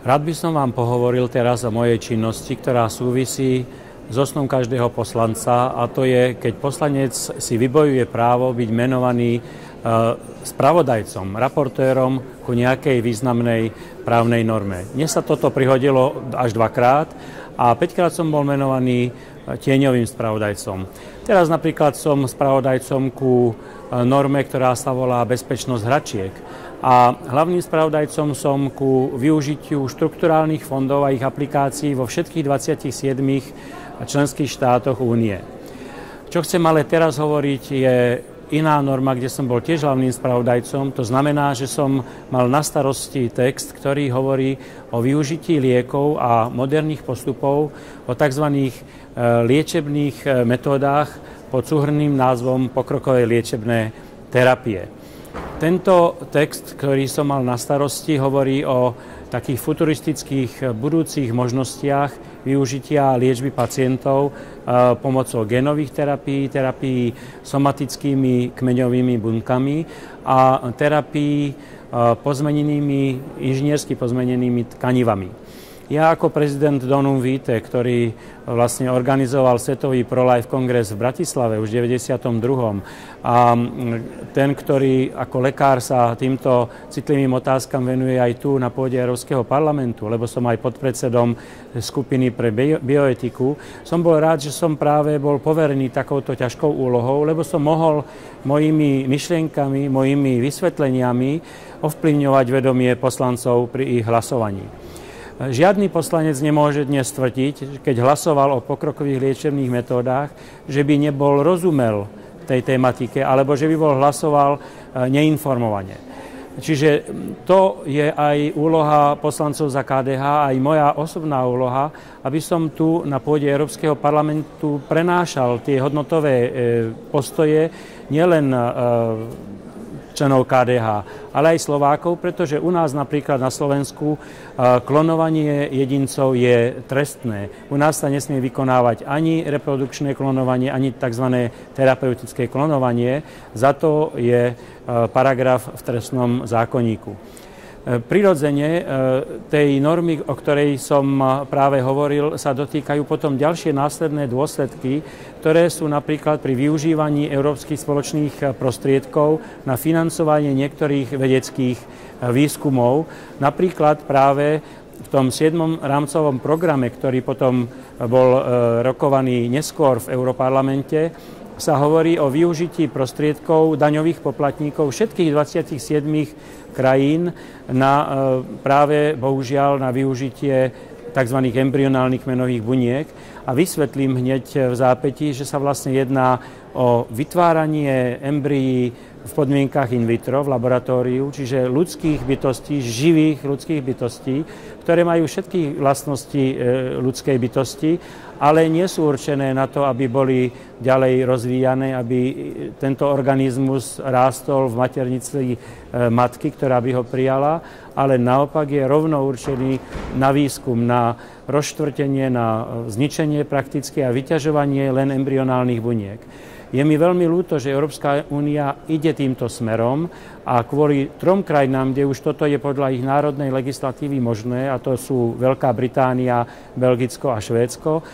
Rád by som vám pohovoril teraz o mojej činnosti, ktorá súvisí so snom každého poslanca, a to je, keď poslanec si vybojuje právo byť menovaný spravodajcom, raportérom ku nejakej významnej právnej norme. Dnes sa toto prihodilo až 2-krát a 5-krát som bol menovaný tieňovým spravodajcom. Teraz napríklad som spravodajcom ku norme, ktorá sa volá bezpečnosť hračiek. A hlavným spravodajcom som ku využitiu štrukturálnych fondov a ich aplikácií vo všetkých 27 členských štátoch únie. Čo chcem ale teraz hovoriť, je iná norma, kde som bol tiež hlavným spravodajcom. To znamená, že som mal na starosti text, ktorý hovorí o využití liekov a moderných postupov, o tzv. Liečebných metódach pod súhrnným názvom pokrokové liečebné terapie. Tento text, ktorý som mal na starosti, hovorí o takých futuristických budúcich možnostiach využitia liečby pacientov pomocou génových terapií somatickými kmeňovými bunkami a terapií inžiniersky pozmenenými tkanivami. Ja ako prezident Donum Vitae, ktorý vlastne organizoval Svetový pro-life kongres v Bratislave už v 92. a ten, ktorý ako lekár sa týmto citlivým otázkam venuje aj tu na pôde Európskeho parlamentu, lebo som aj podpredsedom skupiny pre bioetiku, som bol rád, že som práve bol poverený takouto ťažkou úlohou, lebo som mohol mojimi myšlienkami, mojimi vysvetleniami ovplyvňovať vedomie poslancov pri ich hlasovaní. Žiadny poslanec nemôže dnes tvrdiť, keď hlasoval o pokrokových liečebných metódach, že by nebol rozumel tej tematike, alebo že by bol hlasoval neinformovane. Čiže to je aj úloha poslancov za KDH, aj moja osobná úloha, aby som tu na pôde Európskeho parlamentu prenášal tie hodnotové postoje nielen členov KDH, ale aj Slovákov, pretože u nás napríklad na Slovensku klonovanie jedincov je trestné. U nás sa nesmie vykonávať ani reprodukčné klonovanie, ani tzv. Terapeutické klonovanie. Za to je paragraf v trestnom zákonníku. Prirodzene tej normy, o ktorej som práve hovoril, sa dotýkajú potom ďalšie následné dôsledky, ktoré sú napríklad pri využívaní európskych spoločných prostriedkov na financovanie niektorých vedeckých výskumov. Napríklad práve v tom 7. rámcovom programe, ktorý potom bol rokovaný neskôr v Europarlamente, sa hovorí o využití prostriedkov daňových poplatníkov všetkých 27 krajín práve bohužiaľ na využitie tzv. Embryonálnych kmenových buniek. A vysvetlím hneď v zápätí, že sa vlastne jedná o vytváranie embryí v podmienkach in vitro, v laboratóriu, čiže ľudských bytostí, živých ľudských bytostí, ktoré majú všetky vlastnosti ľudskej bytosti, ale nie sú určené na to, aby boli ďalej rozvíjané, aby tento organizmus rástol v maternici matky, ktorá by ho prijala, ale naopak je rovno určený na výskum, na rozštvrtenie, na zničenie praktické a vyťažovanie len embryonálnych buniek. Je mi veľmi ľúto, že Európska únia ide týmto smerom a kvôli 3 krajinám, kde už toto je podľa ich národnej legislatívy možné, a to sú Veľká Británia, Belgicko a Švédsko,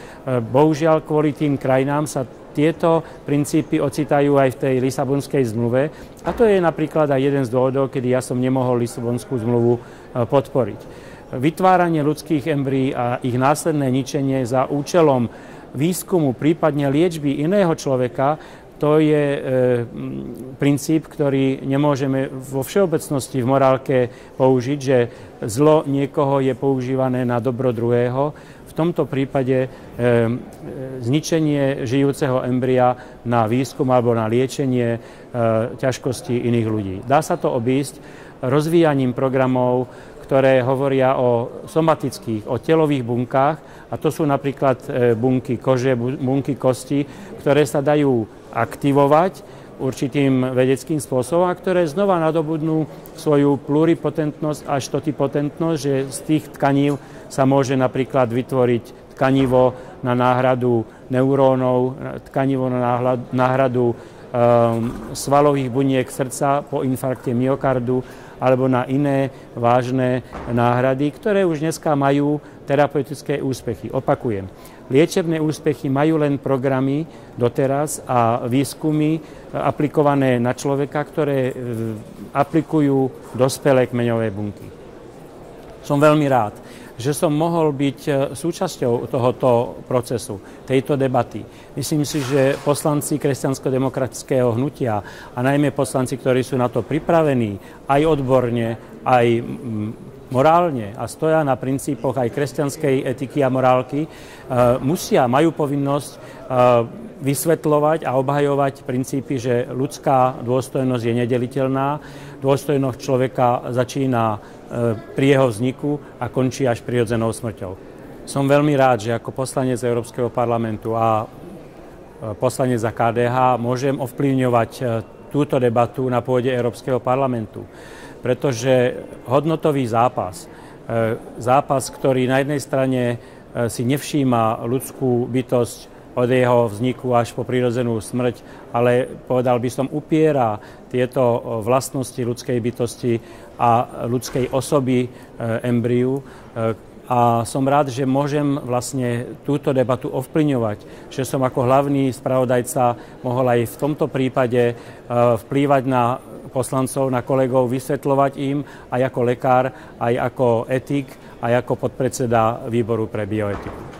bohužiaľ kvôli tým krajinám sa tieto princípy ocitajú aj v tej Lisabonskej zmluve, a to je napríklad aj jeden z dôvodov, kedy ja som nemohol Lisabonskú zmluvu podporiť. Vytváranie ľudských embryí a ich následné ničenie za účelom výskumu, prípadne liečby iného človeka, to je princíp, ktorý nemôžeme vo všeobecnosti v morálke použiť, že zlo niekoho je používané na dobro druhého. V tomto prípade zničenie žijúceho embria na výskum alebo na liečenie ťažkostí iných ľudí. Dá sa to obísť rozvíjaním programov, ktoré hovoria o somatických, o telových bunkách, a to sú napríklad bunky kože, bunky kosti, ktoré sa dajú aktivovať určitým vedeckým spôsobom a ktoré znova nadobudnú svoju pluripotentnosť až totipotentnosť, že z tých tkanív sa môže napríklad vytvoriť tkanivo na náhradu neurónov, tkanivo na náhradu svalových buniek srdca po infarkte myokardu alebo na iné vážne náhrady, ktoré už dneska majú terapeutické úspechy. Opakujem, liečebné úspechy majú len programy doteraz a výskumy aplikované na človeka, ktoré aplikujú dospelé kmeňové bunky. Som veľmi rád, že som mohol byť súčasťou tohoto procesu, tejto debaty. Myslím si, že poslanci kresťansko-demokratického hnutia a najmä poslanci, ktorí sú na to pripravení aj odborne, aj morálne a stoja na princípoch aj kresťanskej etiky a morálky, majú povinnosť vysvetľovať a obhajovať princípy, že ľudská dôstojnosť je nedeliteľná, dôstojnosť človeka začína pri jeho vzniku a končí až prirodzenou smrťou. Som veľmi rád, že ako poslanec Európskeho parlamentu a poslanec za KDH môžem ovplyvňovať túto debatu na pôde Európskeho parlamentu, pretože hodnotový zápas, ktorý na jednej strane si nevšíma ľudskú bytosť od jeho vzniku až po prirodzenú smrť, ale povedal by som, upiera tieto vlastnosti ľudskej bytosti a ľudskej osoby embryu. A som rád, že môžem vlastne túto debatu ovplyvňovať, že som ako hlavný spravodajca mohol aj v tomto prípade vplývať na poslancov, na kolegov, vysvetľovať im aj ako lekár, aj ako etik, aj ako podpredseda výboru pre bioetiku.